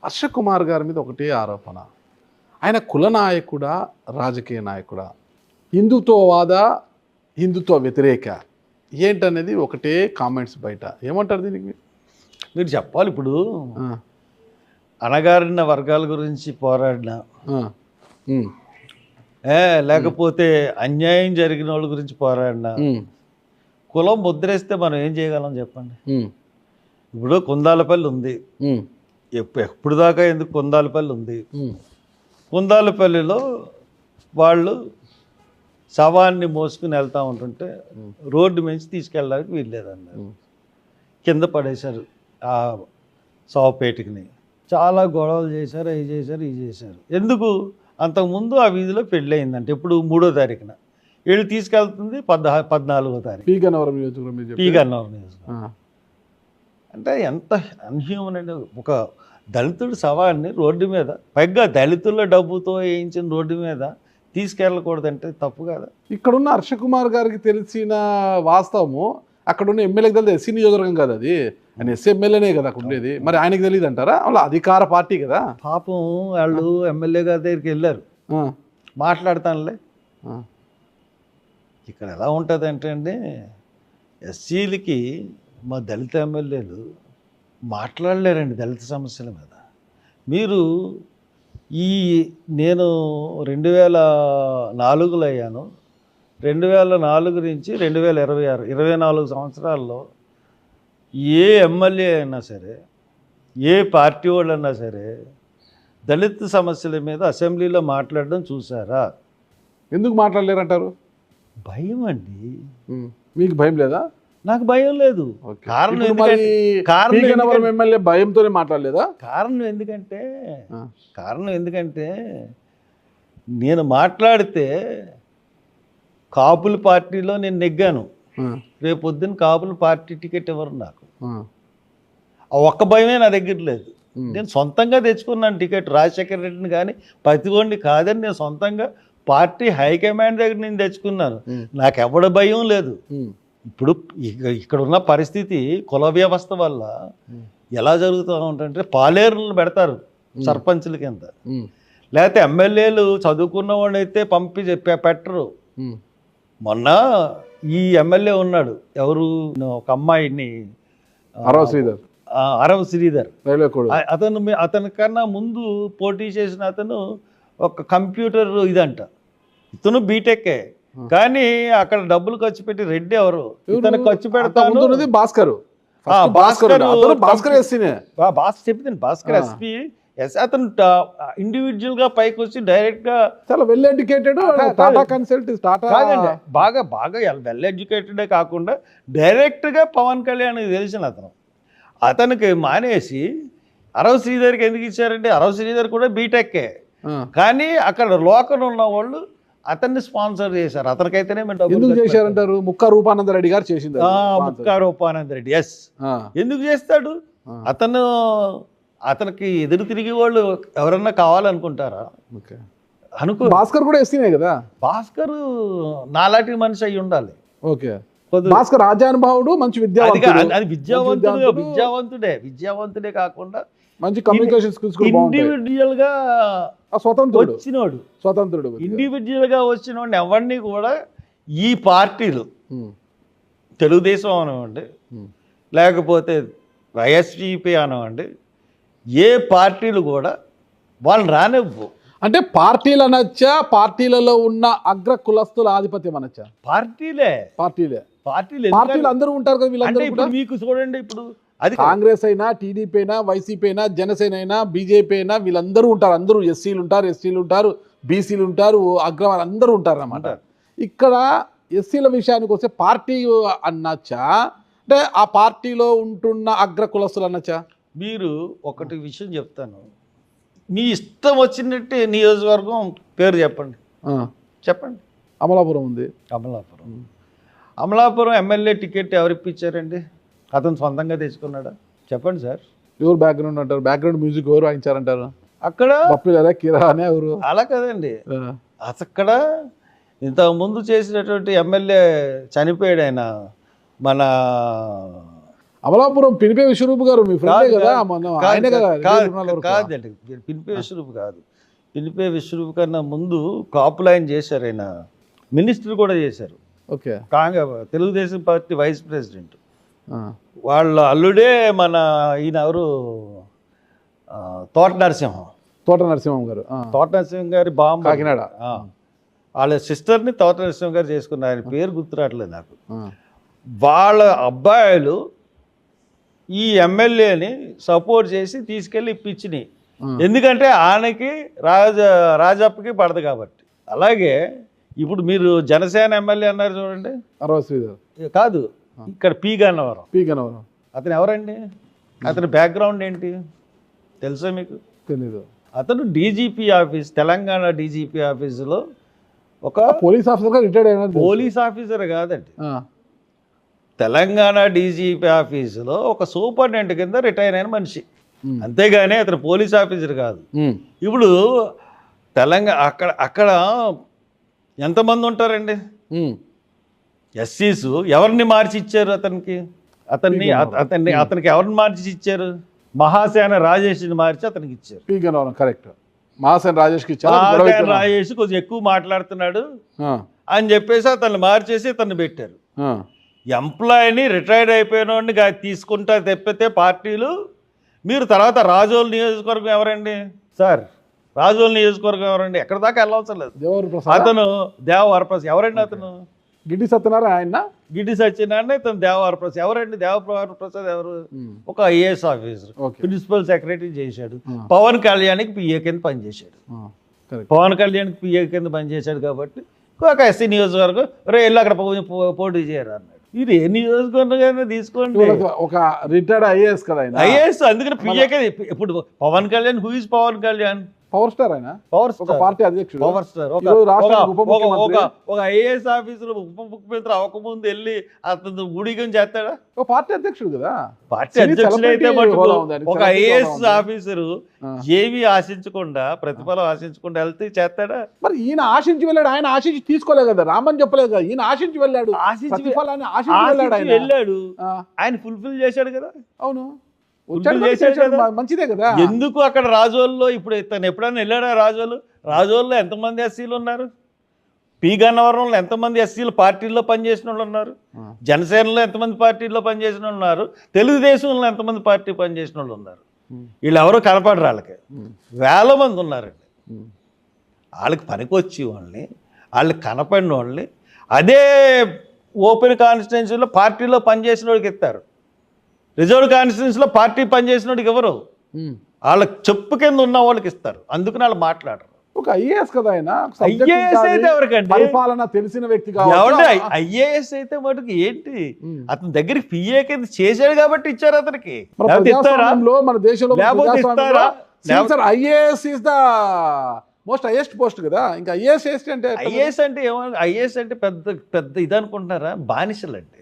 హర్ష కుమార్ గారి మీద ఒకటే ఆరోపణ, ఆయన కుల నాయకుడా రాజకీయ నాయకుడా, హిందుత్వవాద హిందుత్వ వ్యతిరేక ఏంటనేది ఒకటే కామెంట్స్ బయట. ఏమంటారు దీనికి మీరు చెప్పాలి. ఇప్పుడు ఆ, అణగారిన వర్గాల గురించి పోరాడినా ఆ, ఉమ్, లేకపోతే అన్యాయం జరిగిన వాళ్ళ గురించి పోరాడినా ఉమ్, కులం ముద్రేస్తే మనం ఏం చేయగలం చెప్పండి. ఉమ్, ఇప్పుడు కుందాలపల్లి ఉంది, ఉమ్, ఎప్పుడు దాకా ఎందుకు కుందాలపల్లి ఉంది. ఉమ్, కుందాలపల్లిలో వాళ్ళు శవాన్ని మోసుకుని వెళ్తూ ఉంటుంటే రోడ్డు మించి తీసుకెళ్ళడానికి వీల్లేదన్నారు. కింద పడేశారు ఆ శవపేటికని. చాలా గొడవలు చేశారు, అవి చేశారు, ఇవి చేశారు. ఎందుకు? అంతకుముందు ఆ వీధిలో పెళ్ళి అయిందంటే ఇప్పుడు 3వ తారీఖున వీళ్ళు తీసుకెళ్తుంది 14వ తారీఖు పీ గన్నవరం నియోజకవర్గం మీద పీ చెప్పారు. గన్నవరం నియోజకవర్గం. అంటే ఎంత అన్హ్యూమన్ అండి. ఒక దళితుడి శవాన్ని రోడ్డు మీద, పైగా దళితుల డబ్బుతో వేయించిన రోడ్డు మీద తీసుకెళ్ళకూడదంటే తప్పు కదా. ఇక్కడున్న హర్ష కుమార్ గారికి తెలిసిన వాస్తవము అక్కడున్న ఎమ్మెల్యేకి తెలియదు. ఎస్సీ నియోజకవర్గం కదా అది, ఆయన ఎస్సీ ఎమ్మెల్యేనే కదా అక్కడ ఉండేది. మరి ఆయనకి తెలియదు అంటారా? వాళ్ళ అధికార పార్టీ కదా. పాపం వాళ్ళు ఎమ్మెల్యే గారి దగ్గరికి వెళ్ళారు, ఆ, మాట్లాడతానులే. ఆ, ఇక్కడ ఎలా ఉంటుంది అంటే అండి, ఎస్సీలకి మా దళిత ఎమ్మెల్యేలు మాట్లాడలేరండి దళిత సమస్యల మీద. మీరు నేను 2004లో అయ్యాను, 2004 నుంచి 2026 24 సంవత్సరాల్లో ఏ ఎమ్మెల్యే అయినా సరే, ఏ పార్టీ వాళ్ళైనా సరే దళిత సమస్యల మీద అసెంబ్లీలో మాట్లాడడం చూసారా? ఎందుకు మాట్లాడలేరంటారు? భయం అండి. మీకు భయం లేదా? నాకు భయం లేదు. ఓకే. కారణం ఇప్పుడు మరి కారణం పీ గన్నవరం ఎమ్మెల్యే భయంతోనే మాట్లాడలేదా? కారణం ఎందుకంటే నేను మాట్లాడితే కాపుల పార్టీలో నేను నెగ్గాను. ఆ, రేపు పొద్దున్న కాపుల పార్టీ టికెట్ ఎవరు నాకు? ఆ, ఆ ఒక్క భయమే నా దగ్గర లేదు. ఉమ్, నేను సొంతంగా తెచ్చుకున్నాను టికెట్. రాజశేఖర రెడ్డిని కానీ ప్రతిగోడిని కాదని నేను సొంతంగా పార్టీ హైకమాండ్ దగ్గర నేను తెచ్చుకున్నాను. ఉమ్, నాకు ఎవడ భయం లేదు. ఉమ్, ఇప్పుడు ఇక్కడ ఉన్న పరిస్థితి కుల వ్యవస్థ వల్ల ఉమ్, ఎలా జరుగుతూ ఉంటుంటే పాలేరులు పెడతారు సర్పంచుల కింద, ఉమ్, లేకపోతే ఎమ్మెల్యేలు చదువుకున్న వాడు అయితే పంపి పెట్టరు. ఉమ్, మొన్న ఈ ఎమ్మెల్యే ఉన్నాడు, ఎవరు, ఒక అమ్మాయిని అరవ శ్రీధర్, అరవ శ్రీధర్. Railway code. అతని కన్నా ముందు పోటీ చేసిన అతను ఒక కంప్యూటర్ ఇదంట. ఇతను బీటెక్కే, కానీ అక్కడ డబ్బులు ఖర్చు పెట్టి రెడ్డి ఎవరు ఇతను ఖర్చు పెడతాను. భాస్కర్ ఎస్సీనే. భాస్కర్ చెప్పింది, భాస్కర్ ఎస్పీ. అతను ఇండివిజువల్గా పైకి వచ్చి డైరెక్ట్గా చాలా well educated. Tata consult, Tata కాదండి, బాగా వెల్ ఎడ్యుకేటెడే కాకుండా డైరెక్ట్గా పవన్ కళ్యాణ్ తెలిసిన అతనికి మానేసి అరవ శ్రీధర్కి ఎందుకు ఇచ్చారంటే, అరవ శ్రీధర్ కూడా బీటెక్కే, కానీ అక్కడ లోకల్ ఉన్న వాళ్ళు అతన్ని స్పాన్సర్ చేశారు. అతనికైతేనే ఎందుకు చేశారంటారు? ముక్కా రూపానంద రెడ్డి గారు చేసింది. ముక్కా రూపానంద రెడ్డి. ఎస్, ఎందుకు చేస్తాడు? అతనికి ఎదురు తిరిగి వాళ్ళు ఎవరన్నా కావాలనుకుంటారా? అనుకో. భాస్కర్ కూడా ఎస్సీనే కదా. భాస్కర్ నాలాంటి మనిషి అయి ఉండాలి. ఓకే. భాస్కర్ రాజానుభావుడు, మంచి అది విద్యావంతుడే కాకుండా మంచి కమ్యూనికేషన్ స్కిల్స్ కూడా బాగుంటాయి. ఇండివిజువల్ గా స్వతంత్రుడు ఇండివిజువల్ గా వచ్చినోడిని ఎవరిని కూడా ఈ పార్టీలు, తెలుగుదేశం అనవండి, లేకపోతే వైఎస్పీ అనవండి, ఏ పార్టీలు కూడా వాళ్ళని రానివ్వు. అంటే పార్టీలు అనొచ్చా, పార్టీలలో ఉన్న అగ్ర కులస్తుల ఆధిపత్యం అనొచ్చా? పార్టీలు అందరూ ఉంటారు కదా వీళ్ళందరూ కూడా. మీకు చూడండి, ఇప్పుడు అది కాంగ్రెస్ అయినా, టీడీపీ అయినా, వైసీపీ అయినా, జనసేన అయినా, బీజేపీ అయినా, వీళ్ళందరూ ఉంటారు. అందరూ ఎస్సీలు ఉంటారు, ఎస్టీలు ఉంటారు, బీసీలు ఉంటారు, అగ్రవాళ్ళు అందరూ ఉంటారు అన్నమాట. ఇక్కడ ఎస్సీల విషయానికి వస్తే పార్టీ అనొచ్చా, అంటే ఆ పార్టీలో ఉంటున్న అగ్ర కులస్తులు అనొచ్చా? మీరు ఒకటి విషయం చెప్తాను, మీ ఇష్టం వచ్చినట్టు నియోజకవర్గం పేరు చెప్పండి. అమలాపురం ఉంది. అమలాపురం ఎమ్మెల్యే టికెట్ ఎవరు ఇప్పించారండి? అతను సొంతంగా తెచ్చుకున్నాడా? చెప్పండి సార్. ఎవరు బ్యాక్గ్రౌండ్ అంటారు? బ్యాక్గ్రౌండ్ మ్యూజిక్ ఎవరు వాయించారంటారు? అక్కడ కిరానే ఎవరు? అలా కదండి. అక్కడ ఇంతకుముందు చేసినటువంటి ఎమ్మెల్యే చనిపోయాడు, ఆయన మన అమలాపురం పినిపే విశ్వరూప్ గారు మీ ఫ్రెండే కాదు, కదా, కాదు. మొన్న ఆయనే కదా ట్రిబ్యునల్ వరకు. కాదండి, పినిపే విశ్వరూప్ కాదు. పినిపే విశ్వరూప్ కన్నా ముందు కాపులు ఆయన చేశారు, ఆయన మినిస్టర్ కూడా చేశారు. Okay. Telugu Desam party vice president. వాళ్ళ అల్లుడే మన ఈయన ఎవరు, తోట నరసింహం. తోట నరసింహం గారు. తోట నరసింహం గారి బామ్మ కాకినాడ. వాళ్ళ సిస్టర్ని తోట నరసింహం గారు చేసుకున్నారు. ఆయన పేరు గుర్తురావట్లేదు నాకు. వాళ్ళ అబ్బాయిలు ఈ ఎమ్మెల్యేని సపోర్ట్ చేసి తీసుకెళ్ళి ఇప్పించినాయి. ఎందుకంటే ఆయనకి రాజప్పకి పడదు కాబట్టి. అలాగే ఇప్పుడు మీరు జనసేన ఎమ్మెల్యే అన్నారు చూడండి, కాదు ఇక్కడ పి గన్నవరం. అతను ఎవరండి? అతని బ్యాక్గ్రౌండ్ ఏంటి తెలుసా మీకు? తెలీదు. అతను డీజీపీ ఆఫీస్, తెలంగాణ డీజీపీ ఆఫీసులో ఒక పోలీస్ ఆఫీసర్ రిటైర్డ్ అయినా. పోలీస్ ఆఫీసర్ కాదండి, తెలంగాణ డీజీపీ ఆఫీసులో ఒక సూపరింటెండెంట్ కింద రిటైర్ అయిన మనిషి. అంతేగాని అతను పోలీస్ ఆఫీసర్ కాదు. ఇప్పుడు తెలంగాణ అక్కడ ఎంతమంది ఉంటారండి ఎస్సీస్? ఎవరిని మార్చి ఇచ్చారు అతనికి ఎవరిని మార్చి ఇచ్చారు? మహాసేన రాజేష్ని మార్చి అతనికి ఇచ్చారు. కరెక్ట్. మహాసేన రాజేష్కి ఇచ్చారు. రాజేష్ కొంచెం ఎక్కువ మాట్లాడుతున్నాడు అని చెప్పేసి అతన్ని మార్చేసి అతన్ని పెట్టారు. ఎంప్లాయీని రిటైర్డ్ అయిపోయిన వాడిని తీసుకుంటా తెప్పితే పార్టీలు. మీరు తర్వాత రాజోలు నియోజకవర్గం ఎవరండి సార్? రాజోలు నియోజకవర్గం ఎవరండి? ఎక్కడ దాకా వెళ్ళవసరం లేదు. అతను దేవవరప్రసాద్. ఎవరండి అతను? గిడ్డి సత్యనారాయణ. గిడ్డి సత్యనారాయణ. ఇతను దేవవరప్రసాద్. ఎవరండి దేవవరప్రసాద్? ఎవరు? ఒక ఐఏఎస్ ఆఫీసర్, ప్రిన్సిపల్ సెక్రటరీ చేశాడు. పవన్ కళ్యాణ్కి పిఏ కింద పనిచేశాడు. పవన్ కళ్యాణ్కి పిఏ కింద పనిచేశాడు కాబట్టి ఒక ఎస్సీ నియోజకవర్గం వెళ్ళి అక్కడ పోటీ చేయరు అన్నాడు. ఇది ఏ నియోజకవర్గం తీసుకోండి, ఒక రిటైర్డ్ ఐఏఎస్ కదా ఐఏఎస్. అందుకని పిఏకే. ఇప్పుడు Pawan Kalyan, who is Pawan Kalyan? Power star. ఆయన పవర్ స్టార్, పార్టీ అధ్యక్షుడు. Power star. ఒక ఐఏఎస్ ఆఫీసర్ ఉప ముఖ్యమంత్రి అవ్వకముందు వెళ్ళి అతను ఊడిగం చేస్తాడా? ఒక పార్టీ అధ్యక్షుడు కదా. పార్టీ అధ్యక్షుడు అయితే ఒక ఐఏఎస్ ఆఫీసరు ఏమీ ఆశించకుండా, ప్రతిఫలం ఆశించకుండా వెళ్తే చేస్తాడా? మరి ఈయన ఆశించి వెళ్ళాడు. ఆయన ఆశించి తీసుకోలేదు కదా, రామని చెప్పలేదు కదా. ఈయన ఆశించి వెళ్ళాడు, వెళ్ళాడు. ఆయన ఫుల్ఫిల్ చేశాడు కదా. అవును, మంచిదే కదా. ఎందుకు అక్కడ రాజోల్లో ఇప్పుడు తను ఎప్పుడైనా వెళ్ళాడా? రాజోల్లో ఎంతమంది ఎస్సీలు ఉన్నారు? పి గన్నవరంలో ఎంతమంది ఎస్సీలు పార్టీల్లో పనిచేసిన వాళ్ళు ఉన్నారు? జనసేనలో ఎంతమంది పార్టీల్లో పనిచేసిన వాళ్ళు ఉన్నారు? తెలుగుదేశంలో ఎంతమంది పార్టీ పనిచేసిన వాళ్ళు ఉన్నారు? వీళ్ళు ఎవరో కనపడరు. వాళ్ళకి వేల మంది ఉన్నారండి. వాళ్ళకి పనికొచ్చి వాళ్ళకి కనపడిన వాళ్ళని అదే ఓపెన్ కాన్స్టిట్యున్సీలో పార్టీలో పనిచేసిన వాళ్ళకి ఇస్తారు. రిజర్వ్ కాన్స్టిట్యున్సీలో పార్టీ పనిచేసిన వాడికి ఎవరు? వాళ్ళకి చెప్పు కింద ఉన్న వాళ్ళకి ఇస్తారు. అందుకని వాళ్ళు మాట్లాడరు. ఒక ఐఏఎస్ కదా ఆయన. ఐఏఎస్ అయితే ఎవరికండి? పరిపాలన తెలిసిన వ్యక్తి కావాలి. ఐఏఎస్ అయితే మటుకు ఏంటి, అతని దగ్గరికి పిఏ కింద చేశాడు కాబట్టి ఇచ్చారు అతనికి. మన దేశంలో IAS is the most highest post కదా. ఇంకా ఐఏఎస్ అంటే ఐఏఎస్ అంటే ఏమో, ఐఏఎస్ అంటే పెద్ద పెద్ద ఇది అనుకుంటున్నారా? బానిసలు అంటే